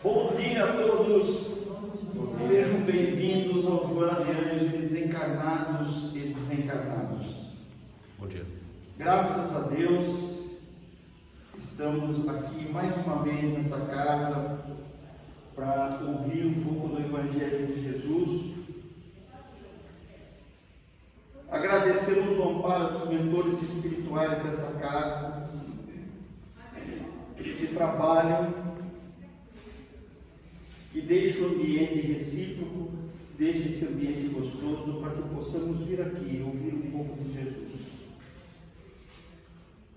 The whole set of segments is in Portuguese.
Bom dia a todos, sejam bem-vindos ao Joana de Ângeles Encarnados e Desencarnados. Bom dia. Graças a Deus, estamos aqui mais uma vez nessa casa para ouvir um pouco do Evangelho de Jesus. Agradecemos o amparo dos mentores espirituais dessa casa, que trabalham, que deixam o ambiente recíproco, deixa esse ambiente gostoso para que possamos vir aqui e ouvir um pouco de Jesus.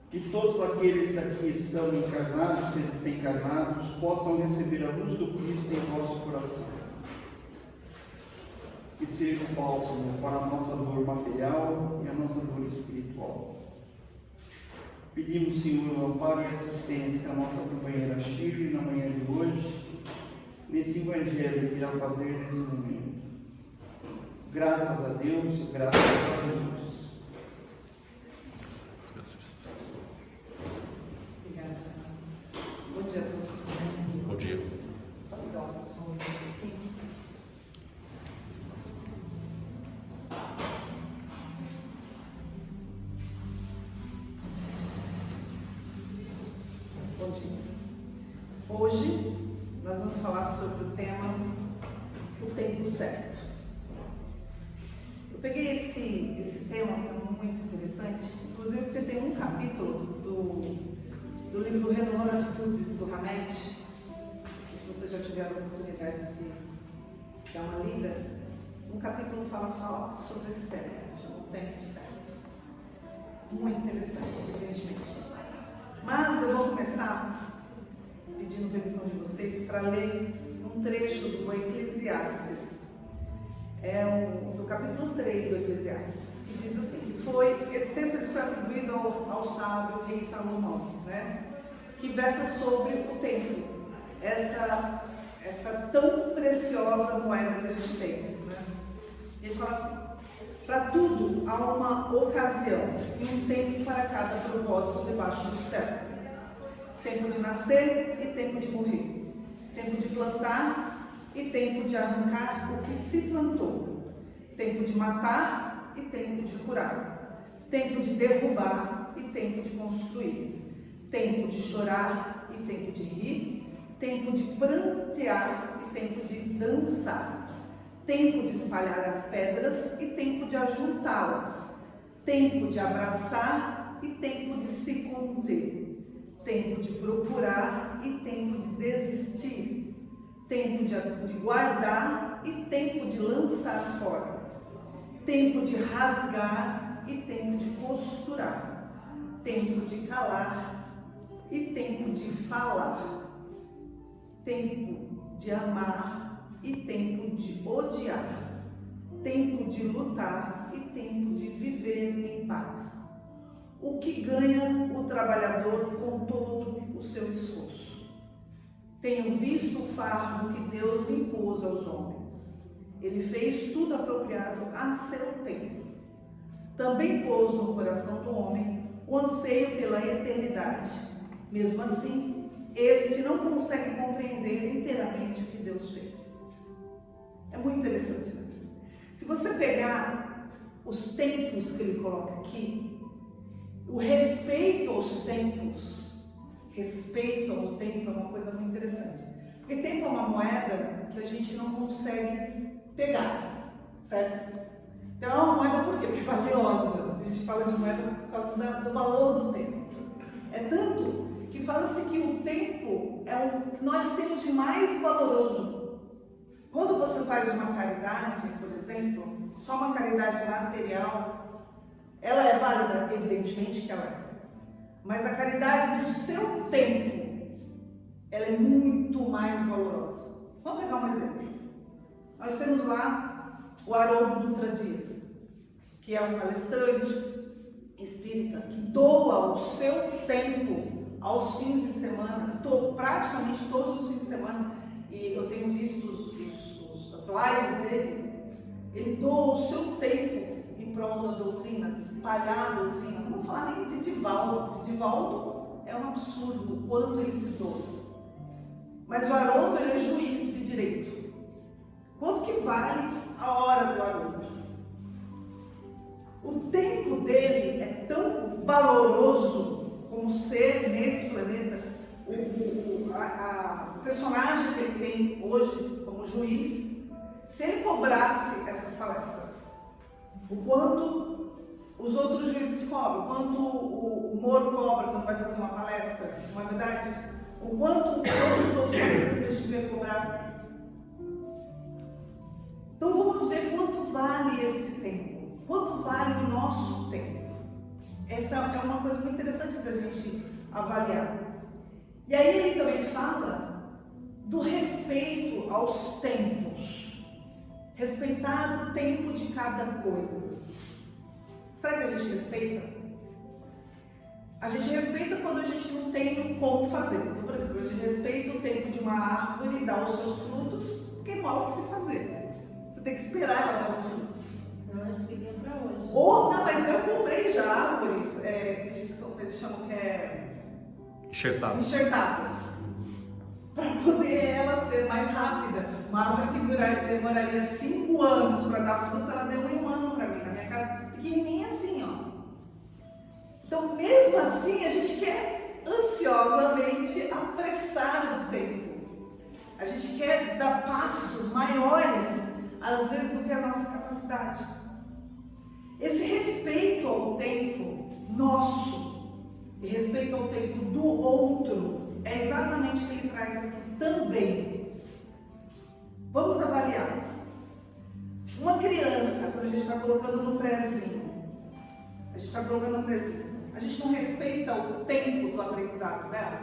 Que todos aqueles que aqui estão encarnados e desencarnados possam receber a luz do Cristo em vosso coração. Que seja um bálsamo para a nossa dor material e a nossa dor espiritual. Pedimos, Senhor, o amparo e assistência à nossa companheira Shirley na manhã de hoje, nesse Evangelho que irá fazer nesse momento. Graças a Deus, graças a Jesus. Obrigada. Bom dia a todos. Bom dia. Só ligar o somzinho aqui. Bom dia. Hoje nós vamos falar sobre o tema o tempo certo. Eu peguei esse tema muito interessante, inclusive porque tem um capítulo do livro Renovando Atitudes do Hamed. Se vocês já tiveram a oportunidade de dar uma lida, um capítulo fala só sobre esse tema, chama o tempo certo. Muito interessante, evidentemente. Mas eu vou começar pedindo permissão de vocês para ler um trecho do Eclesiastes, do capítulo 3 do Eclesiastes, que diz assim, esse texto foi atribuído ao sábio rei Salomão, né? Que versa sobre o tempo, essa tão preciosa moeda que a gente tem, né? Ele fala assim: para tudo há uma ocasião e um tempo para cada propósito debaixo do céu. Tempo de nascer e tempo de morrer. Tempo de plantar e tempo de arrancar o que se plantou. Tempo de matar e tempo de curar. Tempo de derrubar e tempo de construir. Tempo de chorar e tempo de rir. Tempo de prantear e tempo de dançar. Tempo de espalhar as pedras e tempo de ajuntá-las. Tempo de abraçar e tempo de se conter. Tempo de procurar e tempo de desistir. Tempo de guardar e tempo de lançar fora. Tempo de rasgar e tempo de costurar. Tempo de calar e tempo de falar. Tempo de amar e tempo de odiar. Tempo de lutar e tempo de viver em paz. O que ganha o trabalhador com todo o seu esforço? Tenho visto o fardo que Deus impôs aos homens. Ele fez tudo apropriado a seu tempo. Também pôs no coração do homem o anseio pela eternidade. Mesmo assim, este não consegue compreender inteiramente o que Deus fez. É muito interessante, né? Se você pegar os tempos que ele coloca aqui, o respeito aos tempos, respeito ao tempo é uma coisa muito interessante. Porque tempo é uma moeda que a gente não consegue pegar, certo? Então é uma moeda por quê? Porque é valiosa. A gente fala de moeda por causa do valor do tempo. É tanto que fala-se que o tempo é o que nós temos de mais valoroso. Quando você faz uma caridade, por exemplo, só uma caridade material, ela é válida? Evidentemente que ela é. Mas a caridade do seu tempo, ela é muito mais valorosa. Vamos pegar um exemplo. Nós temos lá o Haroldo Dutra Dias, que é um palestrante espírita que doa o seu tempo aos fins de semana, praticamente todos os fins de semana, e eu tenho visto as lives dele, ele doa o seu tempo em prol da doutrina, de espalhar a doutrina. Não vou falar nem de Divaldo. Divaldo é um absurdo o quanto ele se doa. mas o Haroldo ele é juiz de direito. Quanto que vale a hora do Haroldo? O tempo dele é tão valoroso como ser nesse planeta. O personagem que ele tem hoje como juiz, se ele cobrasse essas palestras, o quanto os outros juízes cobram, o quanto o Moro cobra quando vai fazer uma palestra, não é verdade? O quanto todos os outros palestrantes deviam cobrar. Então vamos ver quanto vale esse tempo, quanto vale o nosso tempo. Essa é uma coisa muito interessante da gente avaliar. E aí ele também fala do respeito aos tempos. Respeitar o tempo de cada coisa. Será que a gente respeita? A gente respeita quando a gente não tem como fazer. Então, por exemplo, a gente respeita o tempo de uma árvore dar os seus frutos, porque é mal de se fazer. Você tem que esperar ela dar os frutos. Não, a gente tem que ir pra hoje. Ou, não, mas eu comprei já árvores, eles chamam que enxertadas, para poder ela ser mais rápida. Uma árvore que demoraria 5 anos para dar frutos, ela deu em 1 ano para mim, na minha casa, pequenininha assim, ó. Então, mesmo assim, a gente quer ansiosamente apressar o tempo. A gente quer dar passos maiores, às vezes, do que a nossa capacidade. Esse respeito ao tempo nosso e respeito ao tempo do outro é exatamente o que ele traz aqui também. Vamos avaliar. Uma criança, quando a gente está colocando no prézinho, a gente não respeita o tempo do aprendizado dela?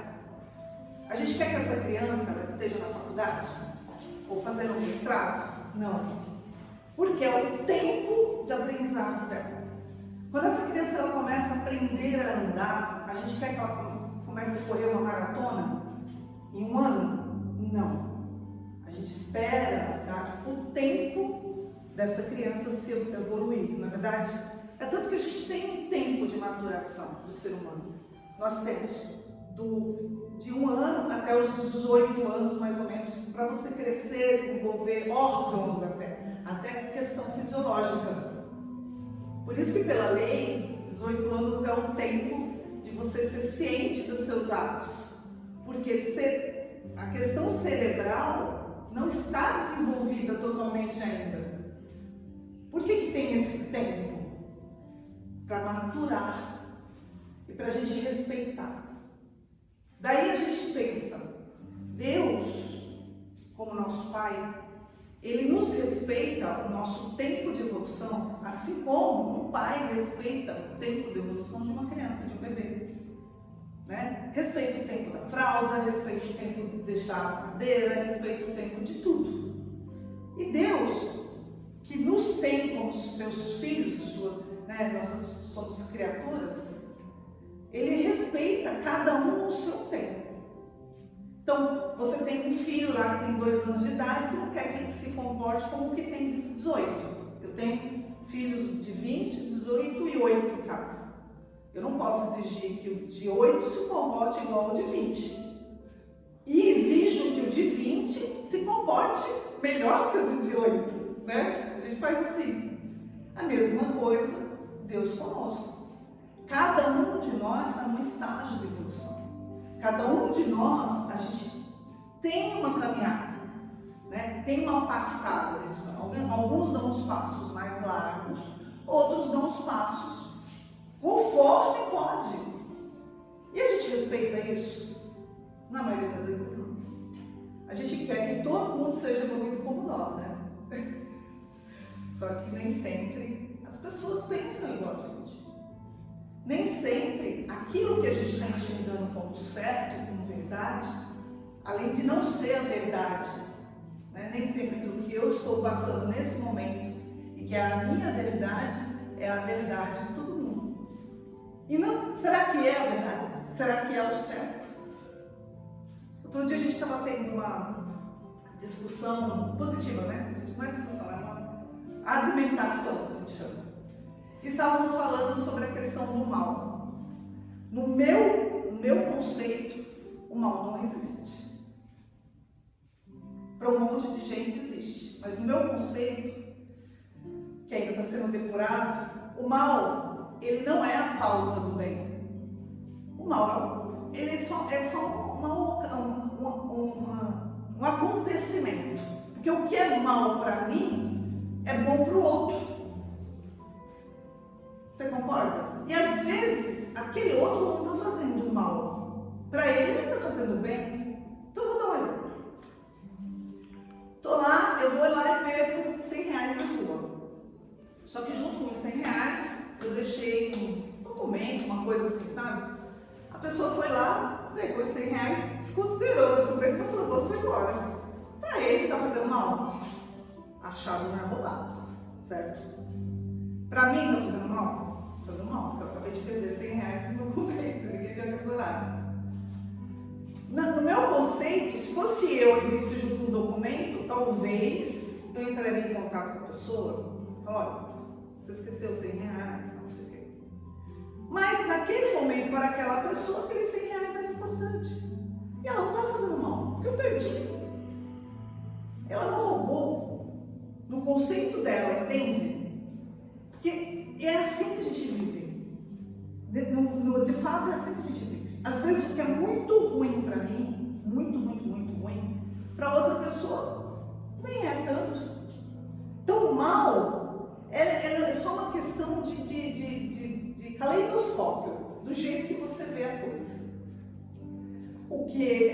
A gente quer que essa criança ela esteja na faculdade? Ou fazendo um mestrado? Não. Porque é o tempo de aprendizado dela. Quando essa criança ela começa a aprender a andar, a gente quer que ela comece a correr uma maratona em 1 ano? Não. A gente espera dar o tempo dessa criança se evoluir, não é verdade? É tanto que a gente tem um tempo de maturação do ser humano. Nós temos de 1 ano até os 18 anos, mais ou menos, para você crescer, desenvolver órgãos até questão fisiológica. Por isso que pela lei, 18 anos é o tempo de você ser ciente dos seus atos. Porque a questão cerebral não está desenvolvida totalmente ainda. Por que tem esse tempo? Para maturar e para a gente respeitar. Daí a gente pensa, Deus, como nosso Pai, Ele nos respeita o nosso tempo de evolução, assim como um pai respeita o tempo de evolução de uma criança, de um bebê. Né? Respeita o tempo da fralda, respeita o tempo de deixar a madeira, respeita o tempo de tudo. E Deus, que nos tem como seus filhos, nós somos criaturas, Ele respeita cada um o seu tempo. Então, você tem um filho lá que tem 2 anos de idade, você não quer que ele se comporte como o que tem 18. Eu tenho filhos de 20, 18 e 8 em casa. Eu não posso exigir que o de 8 se comporte igual ao de 20. E exijo que o de 20 se comporte melhor que o de 8. Né? A gente faz assim. A mesma coisa, Deus conosco. Cada um de nós está num estágio de evolução. Cada um de nós, a gente tem uma caminhada, né? Tem uma passada. Alguns dão os passos mais largos, outros dão os passos conforme pode. E a gente respeita isso? Na maioria das vezes não. A gente quer que todo mundo seja evoluído como nós, né? Só que nem sempre as pessoas pensam igual a gente. Nem sempre aquilo que a gente está enxergando como certo, como verdade, além de não ser a verdade, né? Nem sempre aquilo que eu estou passando nesse momento e que é a minha verdade é a verdade de todo mundo. E não, será que é a verdade? Será que é o certo? Outro dia a gente estava tendo uma discussão positiva, né? Não é discussão, é uma argumentação, que a gente chama. E estávamos falando sobre a questão do mal. No meu conceito, o mal não existe. para um monte de gente existe. Mas no meu conceito, que ainda está sendo depurado, o mal, ele não é a falta do bem. O mal, ele é só um acontecimento. Porque o que é mal para mim, é bom para o outro. Você concorda? E às vezes, aquele outro não está fazendo mal. Para ele está fazendo bem. Então eu vou dar um exemplo. Tô lá, eu vou lá e perco R$100 na rua. Só que junto com os R$100, eu deixei um documento, uma coisa assim, sabe? A pessoa foi lá, pegou os R$100, desconsiderou, eu também comprou o bolso e foi embora. Para ele está fazendo mal. A chave não é roubada, certo? Para mim está fazendo mal? Está fazendo mal, porque eu acabei de perder R$100 no documento, ninguém me avisou nada. No meu conceito, se fosse eu e visse junto com o documento, talvez eu entraria em contato com a pessoa. Olha, você esqueceu R$100, não sei o quê. Mas naquele momento, para aquela pessoa, aqueles R$100 era importante. E ela não estava fazendo mal, porque eu perdi. Ela não roubou. No conceito dela, entende? Porque é assim que a gente vive. De fato, é assim que a gente vive. Às vezes o que é muito ruim para mim, muito ruim, para outra pessoa nem é tanto. Então o mal é só uma questão de caleidoscópio, do jeito que você vê a coisa. O que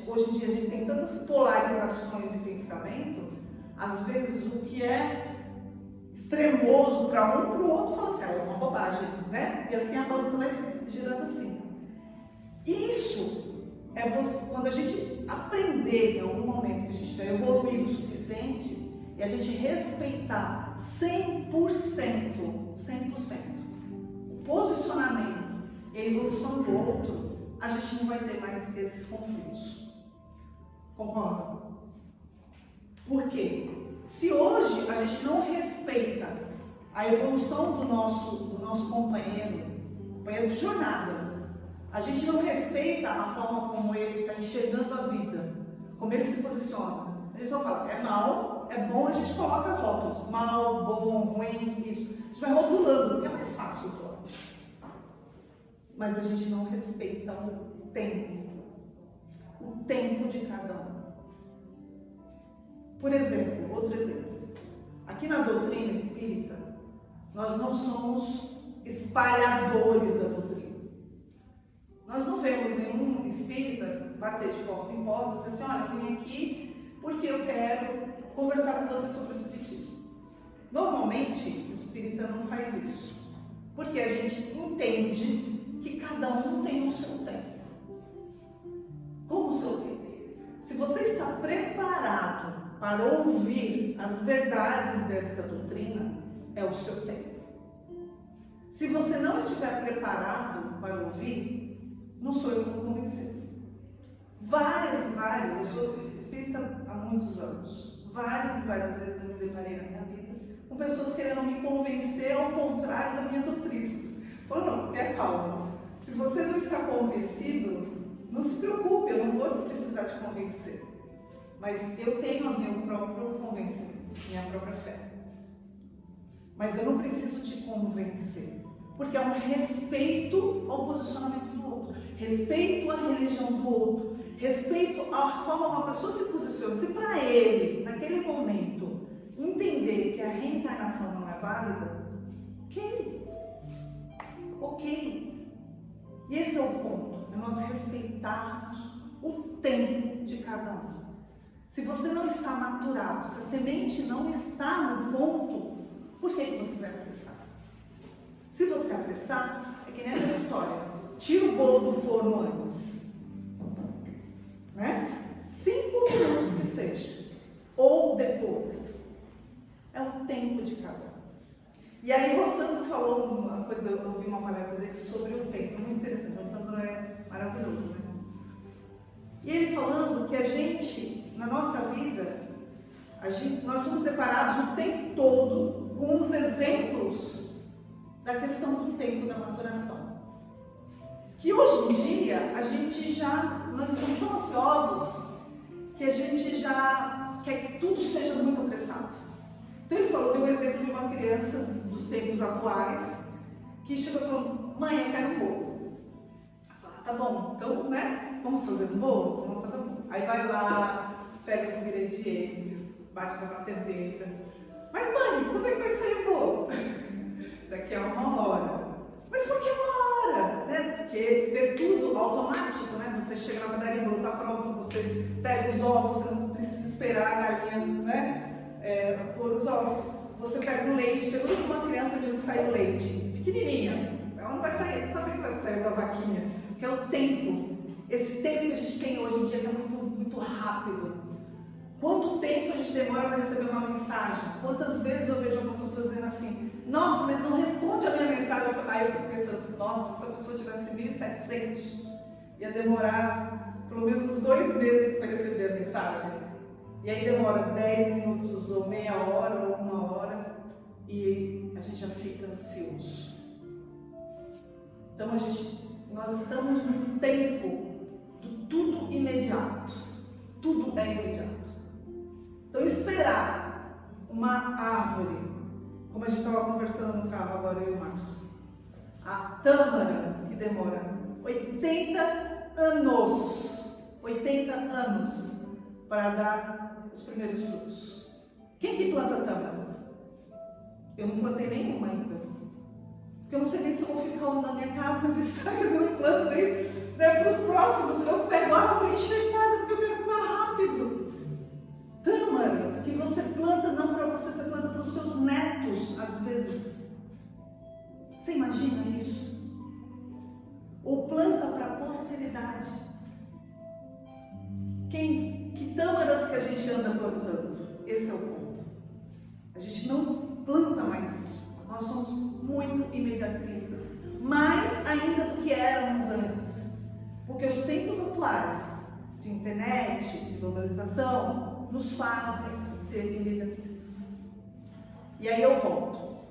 hoje em dia a gente tem tantas polarizações de pensamento, às vezes o que é extremoso para um, para o outro, fala assim, é uma bobagem, né? E assim a balança vai girando assim. Isso é quando a gente aprender em algum momento que a gente estiver evoluído o suficiente e a gente respeitar 100% o posicionamento e a evolução do outro, a gente não vai ter mais esses conflitos. Concorda? Por quê? Se hoje a gente não respeita a evolução do nosso companheiro de jornada, a gente não respeita a forma como ele está enxergando a vida, como ele se posiciona. Ele só fala, é mal, é bom, a gente coloca rótulos. Mal, bom, ruim, isso. A gente vai rotulando, porque é mais fácil rotular. Mas a gente não respeita o tempo de cada um. Por exemplo, outro exemplo. Aqui na doutrina espírita, nós não somos espalhadores da doutrina. Nós não vemos nenhum espírita bater de porta em porta e dizer assim, olha, eu vim aqui porque eu quero conversar com você sobre o espiritismo. Normalmente, o espírita não faz isso, porque a gente entende que cada um tem o seu tempo. Como o seu tempo? Se você está preparado para ouvir as verdades desta doutrina, é o seu tempo. Se você não estiver preparado para ouvir, não sou eu que vou convencer. Eu sou espírita há muitos anos. Várias vezes eu me deparei na minha vida com pessoas querendo me convencer ao contrário da minha doutrina. Falou, não, tenha calma. Se você não está convencido, não se preocupe, eu não vou precisar te convencer. Mas eu tenho o meu próprio convencimento, minha própria fé. Mas eu não preciso te convencer, porque é um respeito ao posicionamento do outro, respeito à religião do outro, respeito à forma como a pessoa se posiciona. Se para ele, naquele momento, entender que a reencarnação não é válida, ok. E esse é o ponto, é nós respeitarmos o tempo de cada um. Se você não está maturado, se a semente não está no ponto, por que você vai apressar? Se você apressar, é que nem aquela história, tira o bolo do forno antes, né? 5 minutos que seja, ou depois, é o tempo de cada um. E aí o Sandro falou uma coisa, eu ouvi uma palestra dele sobre o tempo, muito interessante, o Sandro é maravilhoso, né? E ele falando que a gente, na nossa vida, nós somos separados o tempo todo com os exemplos da questão do tempo da maturação. Que hoje em dia, nós estamos tão ansiosos que a gente gente já quer que tudo seja muito apressado. Então ele falou, deu um exemplo de uma criança dos tempos atuais que chegou e falou, mãe, eu quero um bolo. Ela falou, tá bom, então, né, vamos fazer um bolo? Vamos fazer um bolo. Aí vai lá, pega os ingredientes, bate na batedeira. Mas mãe, quando é que vai sair o bolo? Daqui a 1 hora. Mas por que 1 hora? Né? Porque é tudo automático, né? Você chega na padaria, o bolo está pronto, você pega os ovos, você não precisa esperar a galinha, né? Pôr os ovos. Você pega o leite, pegou uma criança de onde sai o leite, pequenininha. Ela não vai sair, sabe o que vai sair da vaquinha? Porque é o tempo. Esse tempo que a gente tem hoje em dia que é muito rápido. Quanto tempo a gente demora para receber uma mensagem? Quantas vezes eu vejo algumas pessoas dizendo assim, nossa, mas não responde a minha mensagem. Aí eu fico pensando, nossa, se a pessoa tivesse 1.700, ia demorar pelo menos uns 2 meses para receber a mensagem. E aí demora 10 minutos, ou meia hora, ou 1 hora, e a gente já fica ansioso. Então nós estamos num tempo do tudo imediato. Tudo é imediato. Então esperar uma árvore, como a gente estava conversando no carro agora, eu e o Marcos, a tâmara, que demora 80 anos para dar os primeiros frutos. Quem que planta tâmaras? Eu não plantei nenhuma ainda. Porque eu não sei nem se eu vou ficar na minha casa onde está, quer dizer, eu não planto nem para os próximos. Eu pego a árvore enxertada, porque eu pego mais rápido. Tâmaras que você planta não para você, você planta para os seus netos, às vezes. Você imagina isso? Ou planta para a posteridade. Que tâmaras que a gente anda plantando? Esse é o ponto. A gente não planta mais isso. Nós somos muito imediatistas, mais ainda do que éramos antes. Porque os tempos atuais de internet, de globalização, nos fazem ser imediatistas. E aí eu volto.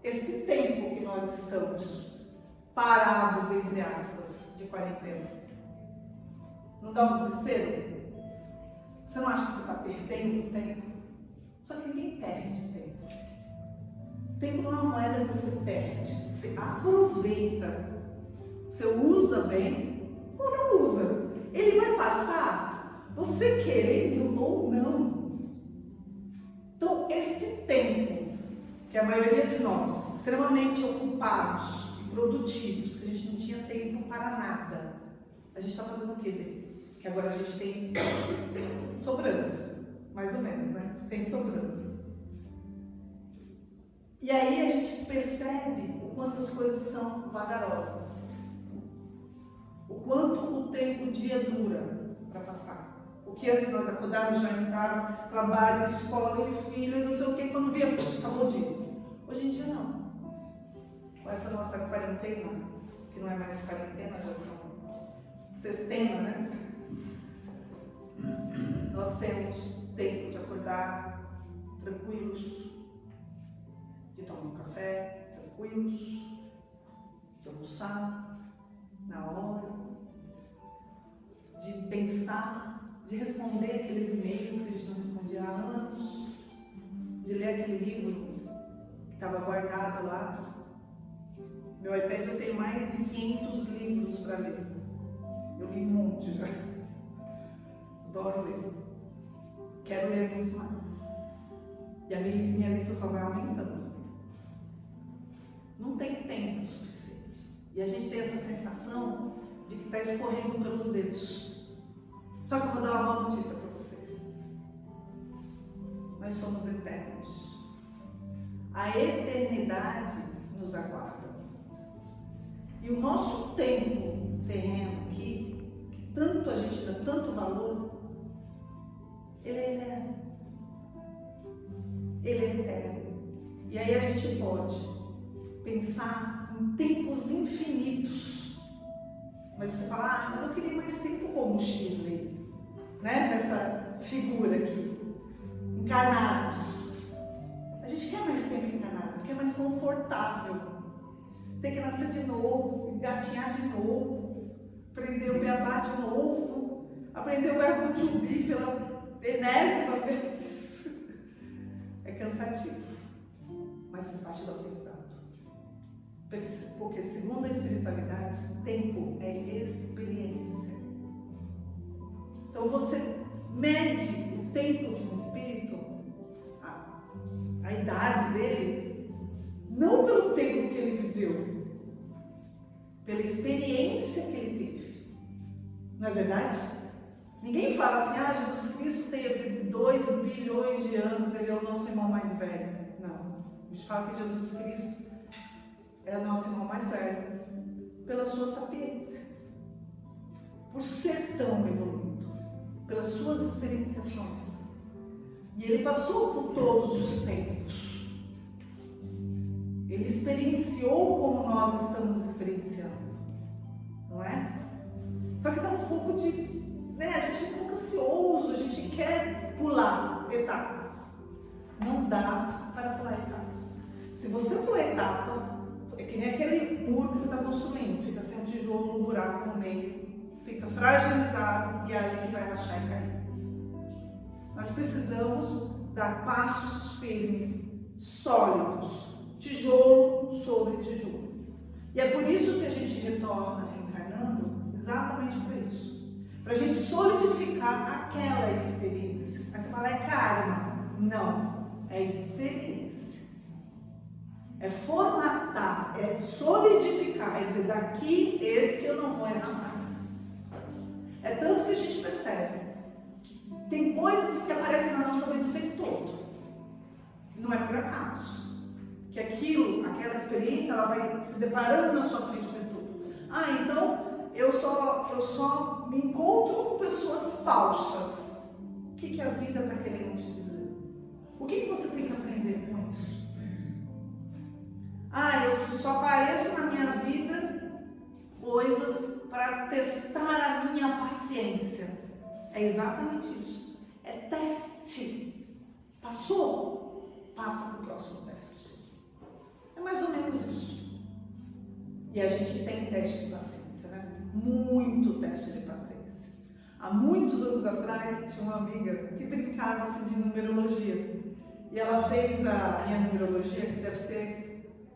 Esse tempo que nós estamos parados, entre aspas, de quarentena, não dá um desespero? Você não acha que você está perdendo tempo? Só que ninguém perde tempo. Tempo não é uma moeda que você perde, você aproveita. Você usa bem ou não usa. Ele vai passar, você querendo ou não. Então, este tempo, que a maioria de nós, extremamente ocupados e produtivos, que a gente não tinha tempo para nada, a gente está fazendo o quê? Que agora a gente tem sobrando, mais ou menos, né? A gente tem sobrando. E aí a gente percebe o quanto as coisas são vagarosas, o quanto o tempo, o dia dura para passar. O que antes nós acordávamos, já entrava, trabalho, escola, e filho, e não sei o que, quando via, acabou o dia. Hoje em dia não. Com essa nossa quarentena, que não é mais quarentena, já são sextena, né? Nós temos tempo de acordar tranquilos, de tomar um café tranquilos, de almoçar na hora, de pensar, de responder aqueles e-mails que a gente não respondia há anos, de ler aquele livro que estava guardado lá. Meu iPad eu tenho mais de 500 livros para ler. Eu li um monte já. Adoro ler. Quero ler muito mais. E a minha lista só vai aumentando. Não tem tempo suficiente. E a gente tem essa sensação de que está escorrendo pelos dedos. Só que eu vou dar uma boa notícia para vocês. Nós somos eternos. A eternidade nos aguarda. E o nosso tempo terreno aqui, que tanto a gente dá tanto valor, ele é eterno. Ele é eterno. E aí a gente pode pensar em tempos infinitos. Mas você fala, mas eu queria mais tempo como Shirley, né? Nessa figura aqui. Encarnados. A gente quer mais tempo encarnado, porque é mais confortável. Tem que nascer de novo, engatinhar de novo, aprender o beabá de novo, aprender o verbo to be pela enésima vez. É cansativo, mas faz parte do aprendizado. Porque segundo a espiritualidade, tempo é experiência. Então você mede o tempo de um espírito, a idade dele, não pelo tempo que ele viveu, pela experiência que ele teve. Não é verdade? Ninguém fala assim, Jesus Cristo teve 2 bilhões de anos, ele é o nosso irmão mais velho. Não. A gente fala que Jesus Cristo é o nosso irmão mais velho pela sua sapiência, por ser tão evoluído, pelas suas experienciações. E ele passou por todos os tempos. Ele experienciou como nós estamos experienciando, não é? Só que dá um pouco de, a gente é um pouco ansioso, a gente quer pular etapas. Não dá para pular etapas. Se você pular etapa, é que nem aquele muro que você está construindo, fica sem um tijolo, um buraco no meio, fica fragilizado e é ali que vai rachar e cair. Nós precisamos dar passos firmes, sólidos, tijolo sobre tijolo. E é por isso que a gente retorna reencarnando, exatamente por isso. Para a gente solidificar aquela experiência. Aí você fala, é karma? Não, é experiência. É formatar, é solidificar, é dizer, daqui este eu não vou errar mais. É tanto que a gente percebe que tem coisas que aparecem na nossa vida o tempo todo. Não é por acaso. Que aquela experiência, ela vai se deparando na sua frente o tempo todo. Então, eu só me encontro com pessoas falsas. O que a vida está querendo te dizer? O que você tem que aprender com isso? Eu só apareço na minha vida coisas para testar a minha paciência. É exatamente isso. É teste. Passou? Passa para o próximo teste. É mais ou menos isso. E a gente tem teste de paciência, né? Muito teste de paciência. Há muitos anos atrás, tinha uma amiga que brincava assim de numerologia. E ela fez a minha numerologia, que deve ser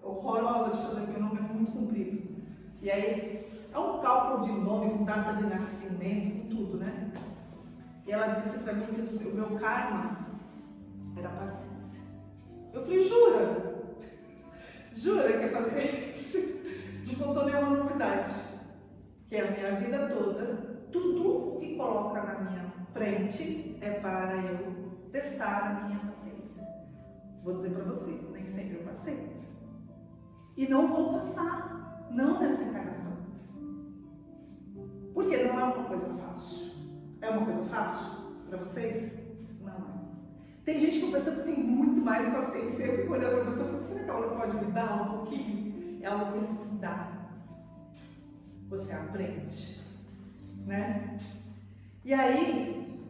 horrorosa de fazer, porque o nome é muito comprido. E aí, é um cálculo de nome, com data de nascimento, com tudo, né? E ela disse pra mim que o meu karma era paciência. Eu falei, jura? Jura que é paciência? Não contou nenhuma novidade. Que a minha vida toda, tudo o que coloca na minha frente é para eu testar a minha paciência. Vou dizer pra vocês, nem sempre eu passei. E não vou passar, não nessa encarnação. Porque não é uma coisa fácil. É uma coisa fácil para vocês? Não é. Tem gente que eu penso que tem muito mais paciência. Eu fico olhando para você e falo, será que ela pode me dar um pouquinho? É algo que não se dá. Você aprende, né? E aí,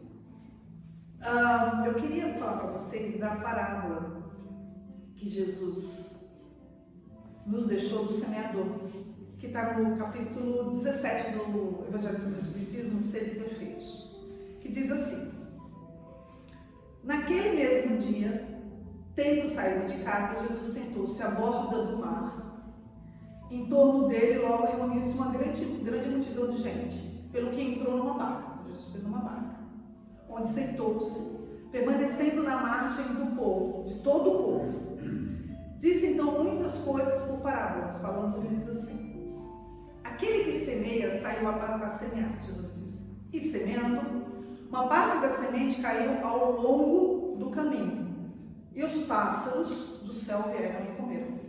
eu queria falar para vocês da parábola que Jesus nos deixou do semeador, que está no capítulo 17 do Evangelho segundo o Espiritismo, Sede Perfeitos, que diz assim: naquele mesmo dia, tendo saído de casa, Jesus sentou-se à borda do mar. Em torno dele logo reuniu-se uma grande multidão de gente, pelo que entrou numa barca. Jesus foi numa barca, onde sentou-se, permanecendo na margem do povo, de todo o povo. Disse então muitas coisas por parábolas, falando-lhes assim: aquele que semeia saiu para semear, Jesus disse, e semeando, uma parte da semente caiu ao longo do caminho, e os pássaros do céu vieram e comeram.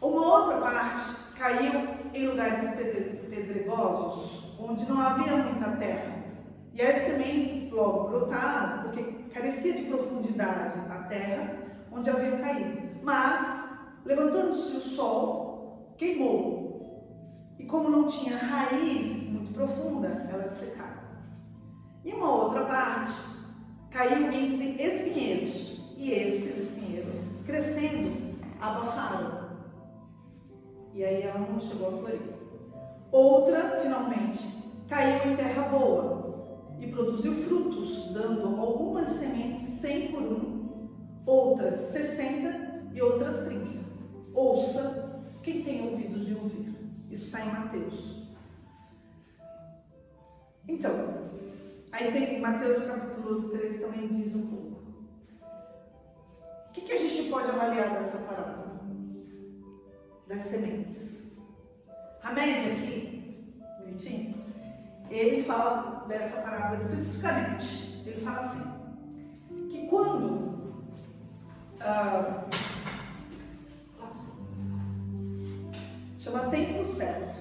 Uma outra parte caiu em lugares pedregosos, onde não havia muita terra, e as sementes logo brotaram, porque carecia de profundidade a terra onde haviam caído. Mas, levantando-se o sol, queimou. E como não tinha raiz muito profunda, elas secaram. E uma outra parte caiu entre espinheiros. E esses espinheiros, crescendo, abafaram. E aí ela não chegou a florir. Outra, finalmente, caiu em terra boa e produziu frutos, dando algumas sementes 100 por um, outras 60 e outras 30. Ouça quem tem ouvidos de ouvir. Isso está em Mateus. Então, aí tem Mateus capítulo 3 também diz um pouco. O que a gente pode avaliar dessa parábola? Das sementes. A média aqui, bonitinho, ele fala dessa parábola especificamente. Ele fala assim, que quando chama tempo certo,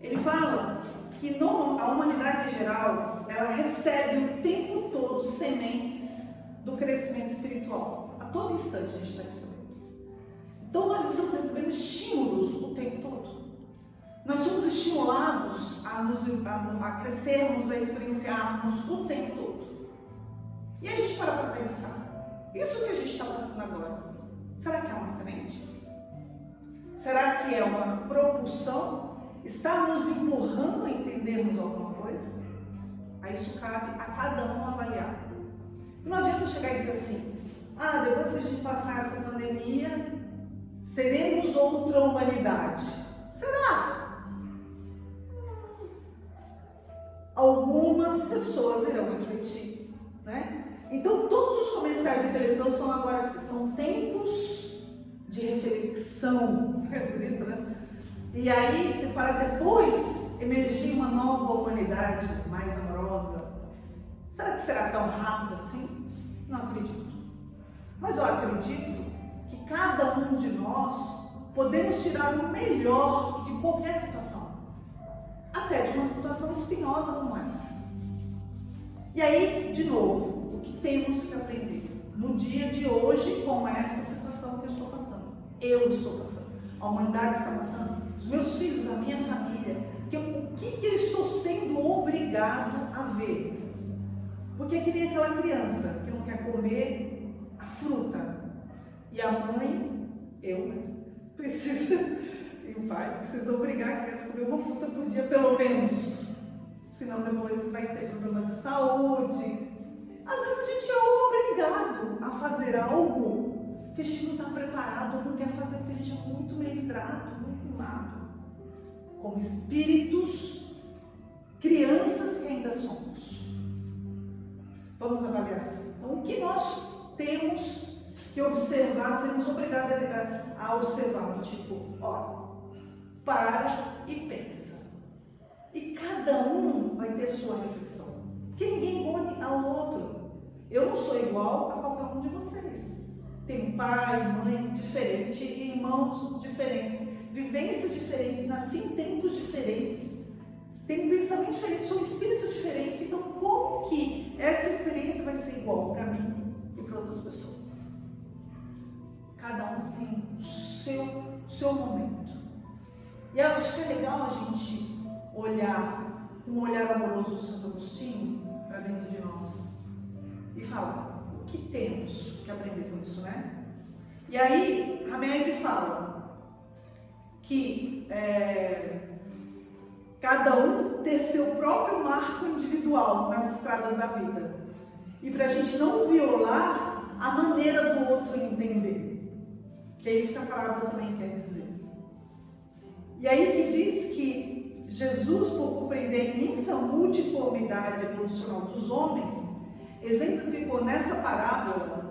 ele fala que a humanidade em geral, ela recebe o tempo todo sementes do crescimento espiritual. A todo instante a gente está recebendo. Então nós estamos recebendo estímulos o tempo todo. Nós somos estimulados a crescermos, a experienciarmos o tempo todo. E a gente para pensar, isso que a gente está passando agora, será que é uma semente? Será que é uma propulsão? Está nos empurrando a entendermos alguma coisa? Aí isso cabe a cada um avaliar. Não adianta chegar e dizer assim, depois que a gente passar essa pandemia, seremos outra humanidade. Será? Algumas pessoas irão refletir, né? Então todos os comerciais de televisão são tempos de reflexão. É bonito, né? E aí, para depois emergir uma nova humanidade mais amorosa. Será que será tão rápido assim? Não acredito. Mas eu acredito que cada um de nós podemos tirar o melhor de qualquer situação. Até de uma situação espinhosa como essa. E aí, de novo, o que temos que aprender? No dia de hoje, com essa situação que eu estou passando. Eu estou passando. A humanidade está passando. Os meus filhos, a minha família. O que eu estou sendo obrigado a ver? Porque é que nem aquela criança que não quer comer a fruta. E a mãe, precisa, e o pai, precisa obrigar a criança a comer uma fruta por dia, pelo menos. Senão depois vai ter problemas de saúde. Às vezes a gente é obrigado a fazer algo que a gente não está preparado, ou não quer fazer, porque a gente é muito melindrado, muito mimado. Como espíritos, crianças que ainda somos. Vamos avaliar assim. Então, o que nós temos que observar, seremos obrigados a observar, tipo, para e pensa. E cada um vai ter sua reflexão. Porque ninguém é igual ao outro. Eu não sou igual a qualquer um de vocês. Tenho pai, mãe diferente, irmãos diferentes, vivências diferentes, nasci em tempos diferentes, tenho um pensamento diferente, sou um espírito diferente. Então, como que essa experiência vai ser igual para mim e para outras pessoas? Cada um tem o seu momento. E eu acho que é legal a gente olhar com um olhar amoroso do Santo Agostinho para dentro de nós e falar o que temos que aprender com isso, né? E aí, Hamed fala que cada um ter seu próprio marco individual nas estradas da vida. E para a gente não violar a maneira do outro entender. Que é isso que a parábola também quer dizer. E aí que diz que Jesus, por compreender a imensa multiformidade evolucional dos homens, exemplificou nessa parábola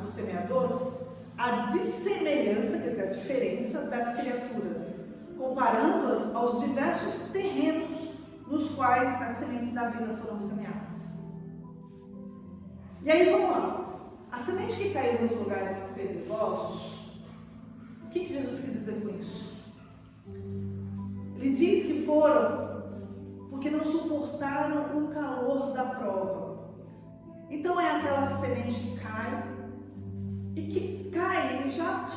do semeador a dissemelhança, quer dizer, a diferença das criaturas, comparando-as aos diversos terrenos nos quais as sementes da vida foram semeadas. E aí vamos lá. A semente que caiu nos lugares pedregosos, o que Jesus quis dizer com isso? Ele diz que foram porque não suportaram o calor da prova. Então é aquela semente que cai e que cai e já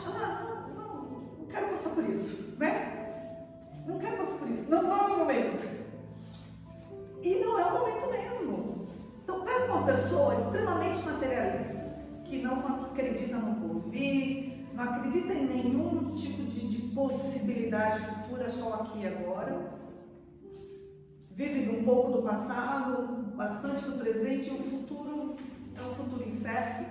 não quero passar por isso, né? Não quero passar por isso, não é o momento. E não é o momento mesmo. Então pega uma pessoa extremamente materialista, que não acredita no porvir, não acredita em nenhum tipo de possibilidade futura, só aqui e agora. vive um pouco do passado, bastante do presente, e o futuro é um futuro incerto,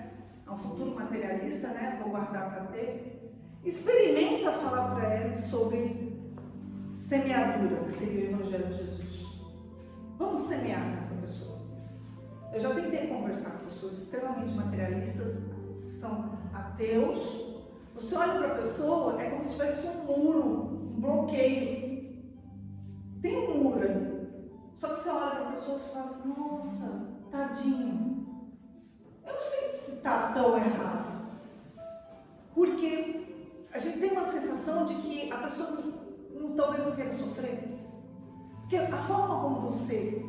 é um futuro materialista, né? Vou guardar para ter. Experimenta falar para ele sobre semeadura, que seria o Evangelho de Jesus. Vamos semear nessa pessoa. Eu já tentei conversar com pessoas extremamente materialistas, são ateus. Você olha para a pessoa, é como se tivesse um muro, um bloqueio. Tem um muro ali. Só que você olha para a pessoa e fala assim, nossa, tadinho. Eu não sei se está tão errado. Porque a gente tem uma sensação de que a pessoa talvez não queira sofrer. Porque a forma como você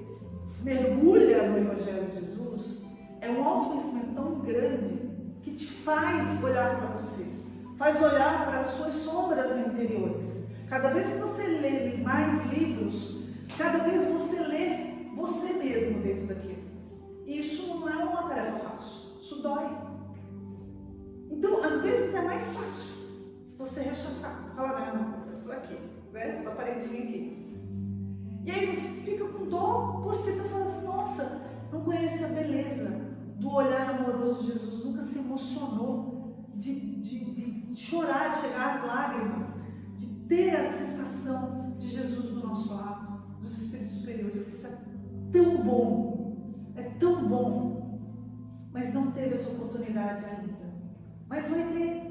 mergulha no Evangelho de Jesus é um autoconhecimento tão grande que te faz olhar para você, faz olhar para as suas sombras interiores. Cada vez que você lê mais livros, cada vez você lê você mesmo dentro daquilo. Isso não é uma tarefa fácil, isso dói. Então, às vezes é mais fácil você rechaçar, falar, não, eu estou aqui, né? Só paredinha aqui. E aí você fica com dor porque você fala assim, nossa, não conhece a beleza do olhar amoroso de Jesus, nunca se emocionou de chorar, de chegar às lágrimas, de ter a sensação de Jesus do nosso lado, dos espíritos superiores, que isso é tão bom, mas não teve essa oportunidade ainda. Mas vai ter.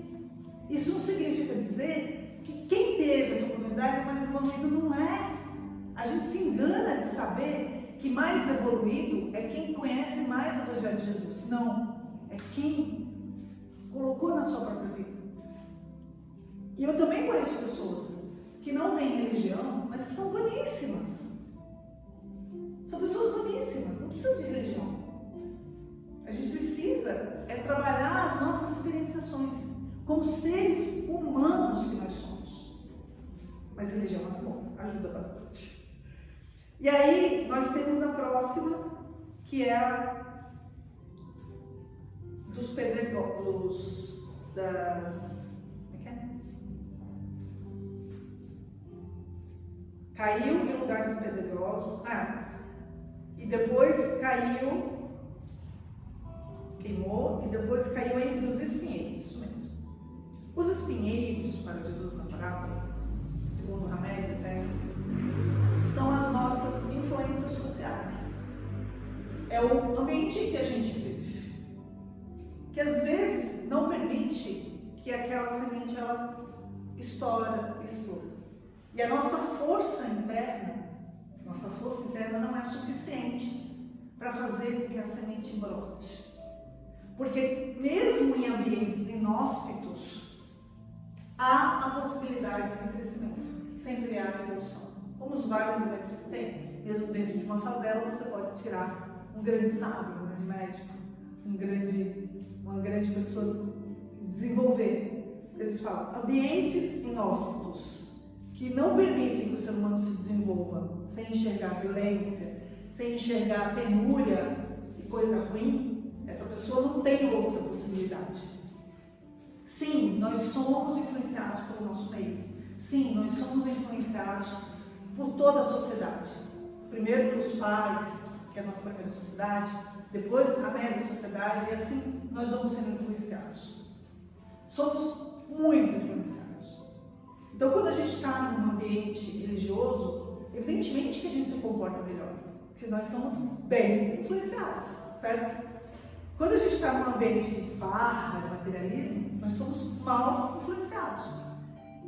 Isso não significa dizer que quem teve essa oportunidade mais evoluído não é. A gente se engana de saber que mais evoluído é quem conhece mais o Evangelho de Jesus. Não, é quem colocou na sua própria vida. E eu também conheço pessoas que não têm religião, mas que são boníssimas. São pessoas boníssimas, não precisam de religião. A gente precisa trabalhar as nossas experienciações como seres humanos que nós somos. Mas religião é bom, ajuda bastante. E aí, nós temos a próxima, que é a dos pedagogos, como é que é? Caiu em lugares pedregosos, e depois caiu, queimou, e depois caiu entre os espinheiros, isso mesmo. Os espinheiros, para Jesus na parábola, segundo Hamed até, são as nossas influências sociais. É o ambiente que a gente vive, que às vezes não permite que aquela semente ela explode. E a nossa força interna não é suficiente para fazer com que a semente brote. Porque mesmo em ambientes inóspitos, há a possibilidade de crescimento, sempre há evolução. Como os vários exemplos que tem. Mesmo dentro de uma favela, você pode tirar um grande sábio, um grande médico, uma grande pessoa, desenvolver. Eles falam, ambientes inóspitos, que não permitem que o ser humano se desenvolva, sem enxergar violência, sem enxergar penúria e coisa ruim, essa pessoa não tem outra possibilidade. Sim, nós somos influenciados pelo nosso meio. Sim, nós somos influenciados por toda a sociedade. Primeiro pelos pais, que é a nossa primeira sociedade, depois a média sociedade, e assim nós vamos sendo influenciados. Somos muito influenciados. Então, quando a gente está num ambiente religioso, evidentemente que a gente se comporta melhor, porque nós somos bem influenciados, certo? Quando a gente está num ambiente de farra, de materialismo, nós somos mal influenciados.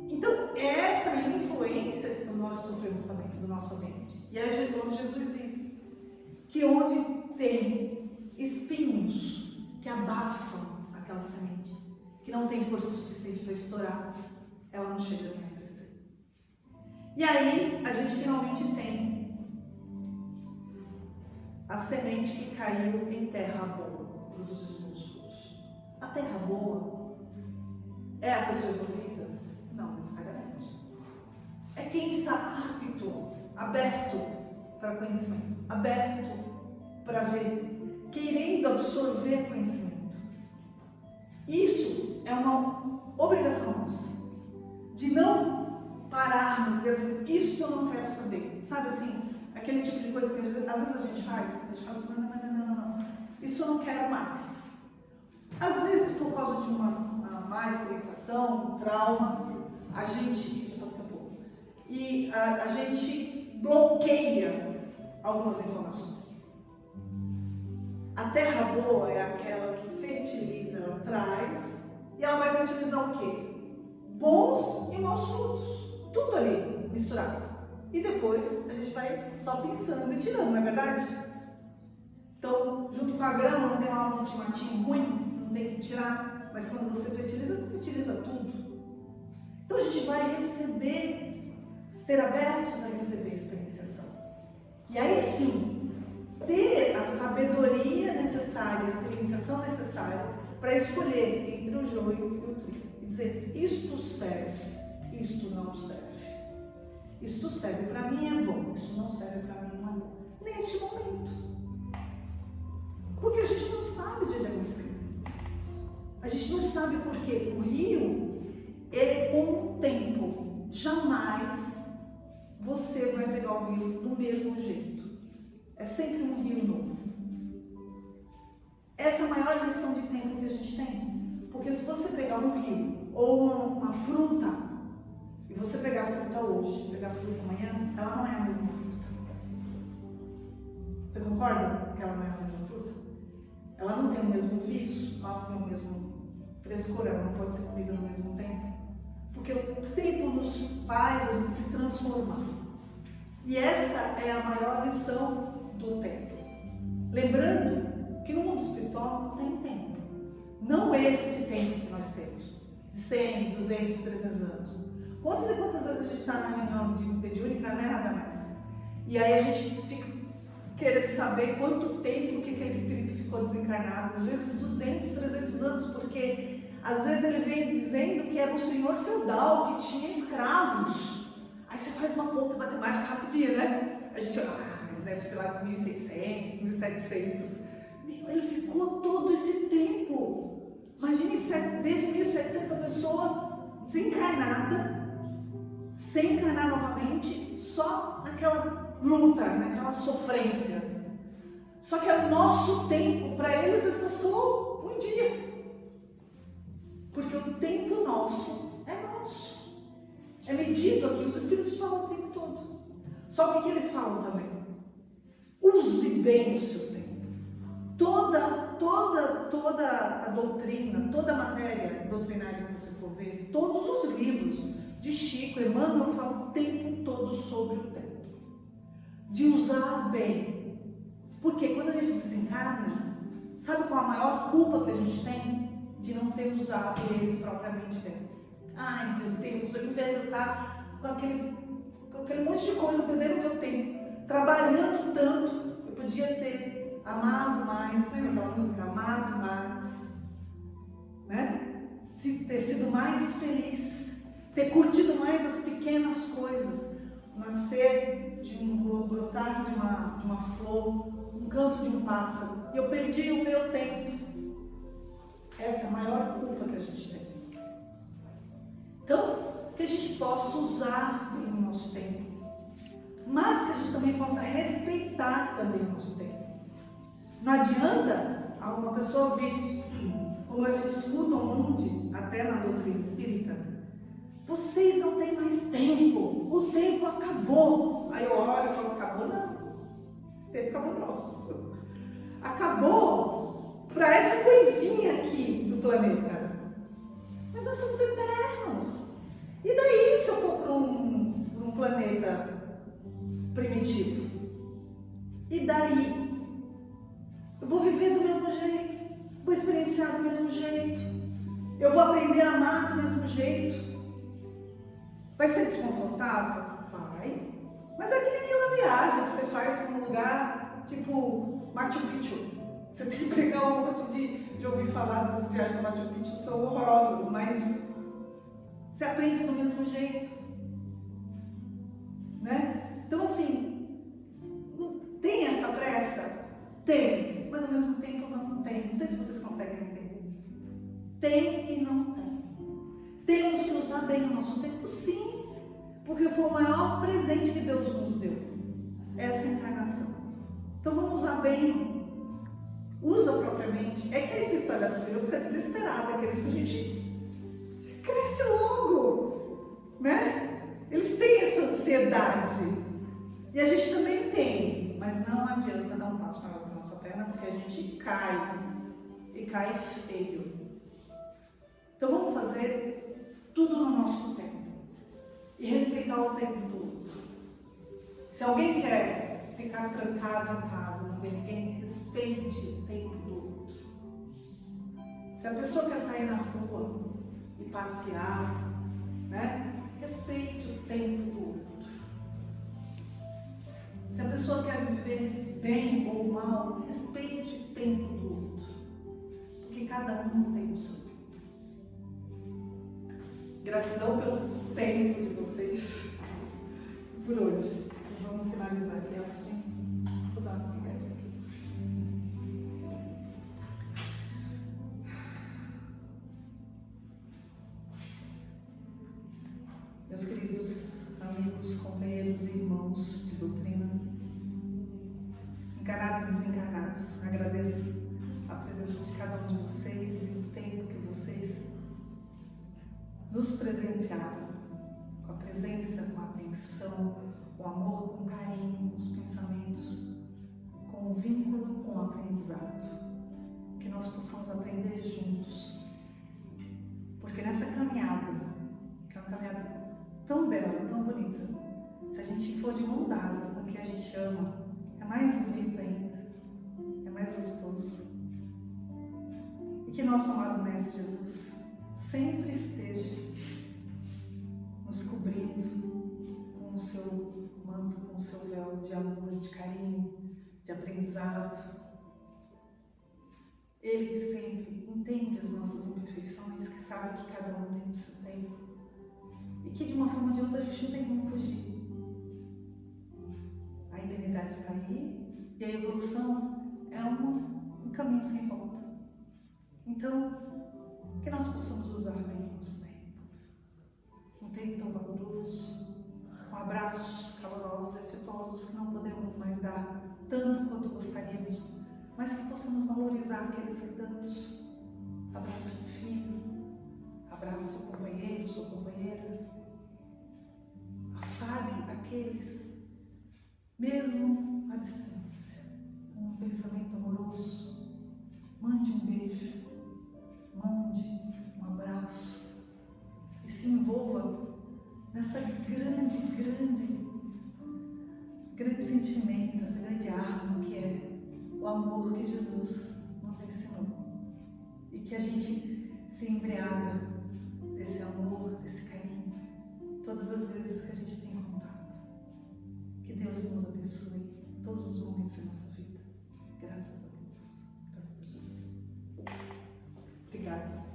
Então, essa influência que nós sofremos também do nosso ambiente. E aí, onde Jesus diz que onde tem espinhos que abafam aquela semente, que não tem força suficiente para estourar, ela não chega nem a crescer. E aí, a gente finalmente tem a semente que caiu em terra boa, produz os músculos. A terra boa é a pessoa evoluída? Não necessariamente. É quem está apto, aberto para conhecimento, aberto para ver, querendo absorver conhecimento. Isso é uma obrigação nossa, de não pararmos e dizer assim, isso que eu não quero saber. Sabe assim, Aquele tipo de coisa que às vezes a gente faz assim, não. Isso eu não quero mais. Às vezes, por causa de uma má experiência, trauma, a gente já passa pouco. E a gente bloqueia algumas informações. A terra boa é aquela que fertiliza, ela traz, e ela vai fertilizar o quê? Bons e maus frutos. Tudo ali misturado. E depois a gente vai só pensando e tirando, não é verdade? Então, junto com a grama, não tem lá um monte de matinho ruim, não tem que tirar, mas quando você fertiliza tudo. Então a gente vai receber, ser abertos a receber a experienciação. E aí sim, ter a sabedoria necessária, a experienciação necessária para escolher entre o joio e o trigo. E dizer, isto serve, isto não serve. Isto serve para mim, é bom, isto não serve para mim, não é bom. Neste momento. Porque a gente não sabe de onde é o rio. A gente não sabe porque o rio, ele é como um tempo. Jamais você vai pegar o rio do mesmo jeito. É sempre um rio novo. Essa é a maior lição de tempo que a gente tem. Porque se você pegar um rio ou uma fruta, e você pegar a fruta hoje, pegar a fruta amanhã, ela não é a mesma fruta. Você concorda que ela não é a mesma fruta? Ela não tem o mesmo vício, ela não tem o mesmo frescor, ela não pode ser comida no mesmo tempo. Porque o tempo nos faz a gente se transformar. E esta é a maior lição do tempo. Lembrando que no mundo espiritual não tem tempo. Não este tempo que nós temos, de 100, 200, 300 anos. Quantas e quantas vezes a gente está na reunião de mediúnica, não é nada mais. E aí a gente fica querendo saber quanto tempo que aquele espírito ficou desencarnado. Às vezes 200, 300 anos, porque às vezes ele vem dizendo que era um senhor feudal, que tinha escravos. Aí você faz uma conta matemática rapidinha, né? A gente deve ser lá de 1600, 1700. Meu, ele ficou todo esse tempo. Imagine desde 1700 a pessoa desencarnada, sem encarnar novamente, só naquela luta, naquela sofrência. Só que o nosso tempo, para eles, passou um dia. Porque o tempo nosso é nosso. É medido aqui, os Espíritos falam o tempo todo. Só que eles falam também? Use bem o seu tempo. Toda a doutrina, toda a matéria doutrinária que você for ver, todos os livros de Chico, Emmanuel, falam o tempo todo sobre o tempo. De usar bem. Porque quando a gente desencarna, sabe qual a maior culpa que a gente tem? De não ter usado ele propriamente bem. Ai, meu Deus, ao invés de eu estar com aquele monte de coisa perdendo meu tempo, trabalhando tanto, eu podia ter amado mais, lembra aquela música? Amado mais, né? Ter sido mais feliz, ter curtido mais as pequenas coisas, nascer de brotar de uma flor, um canto de um pássaro, e eu perdi o meu tempo. Essa é a maior culpa que a gente tem. Então, que a gente possa usar bem o nosso tempo, mas que a gente também possa respeitar também o nosso tempo. Não adianta uma pessoa vir, como a gente escuta um monte, até na doutrina espírita, vocês não têm mais tempo, o tempo acabou. Aí eu olho e falo, acabou não, o tempo acabou não. Acabou para essa coisinha aqui do planeta. Mas nós somos eternos. E daí se eu for para um planeta primitivo? E daí? Eu vou viver do mesmo jeito, vou experienciar do mesmo jeito, eu vou aprender a amar do mesmo jeito. Vai ser desconfortável? Vai. Mas é que nem aquela viagem que você faz para um lugar tipo Machu Picchu. Você tem que pegar um monte de ouvir falar das viagens do Machu Picchu, são horrorosas, mas você aprende do mesmo jeito. Né? Então assim, tem essa pressa? Tem, mas ao mesmo tempo não tem. Não sei se vocês conseguem entender. Tem e não tem. Temos que usar bem o nosso tempo, sim, porque foi o maior presente que Deus nos deu. essa encarnação. Então vamos usar bem, usa propriamente. É que a espiritualidade superior fica desesperada, querendo que a gente cresce logo, né? Eles têm essa ansiedade. E a gente também tem, mas não adianta dar um passo maior que a nossa perna, porque a gente cai, e cai feio. Então vamos fazer tudo no nosso tempo, e respeitar o tempo do outro. Se alguém quer ficar trancado em casa, não ver ninguém, respeite o tempo do outro. Se a pessoa quer sair na rua e passear, né? Respeite o tempo do outro. Se a pessoa quer viver bem ou mal, respeite o tempo do outro, porque cada um tem o seu tempo. Gratidão pelo tempo de vocês por hoje. Vamos finalizar aqui rapidinho. Vou dar uma desligadinha aqui. Meus queridos amigos, companheiros e irmãos de doutrina, encarnados e desencarnados, agradeço a presença de cada um de vocês e o tempo que vocês nos presentearam, com a presença, com a atenção, com o amor, com o carinho, com os pensamentos, com o vínculo, com o aprendizado. Que nós possamos aprender juntos, porque nessa caminhada, que é uma caminhada tão bela, tão bonita, se a gente for de mão dada com o que a gente ama, é mais bonito ainda, é mais gostoso. E que nosso amado Mestre Jesus sempre esteja nos cobrindo com o seu manto, com o seu véu de amor, de carinho, de aprendizado. Ele que sempre entende as nossas imperfeições, que sabe que cada um tem o seu tempo e que de uma forma ou de outra a gente não tem como fugir. A eternidade está aí e a evolução é um caminho sem volta. Então, que nós possamos usar bem o nosso tempo. Um tempo tão valoroso, com abraços calorosos e afetuosos que não podemos mais dar tanto quanto gostaríamos, mas que possamos valorizar aqueles que damos. Abraço o filho, abraço seu companheiro, sua companheira. Afague aqueles, mesmo à distância, com um pensamento amoroso. Mande um beijo, mande um abraço e se envolva nessa grande sentimento, essa grande arma que é o amor que Jesus nos ensinou. E que a gente se embriaga desse amor, desse carinho, todas as vezes que a gente tem contato. Que Deus nos abençoe em todos os momentos da nossa vida. Graças a Deus. Graças a Jesus. Obrigada.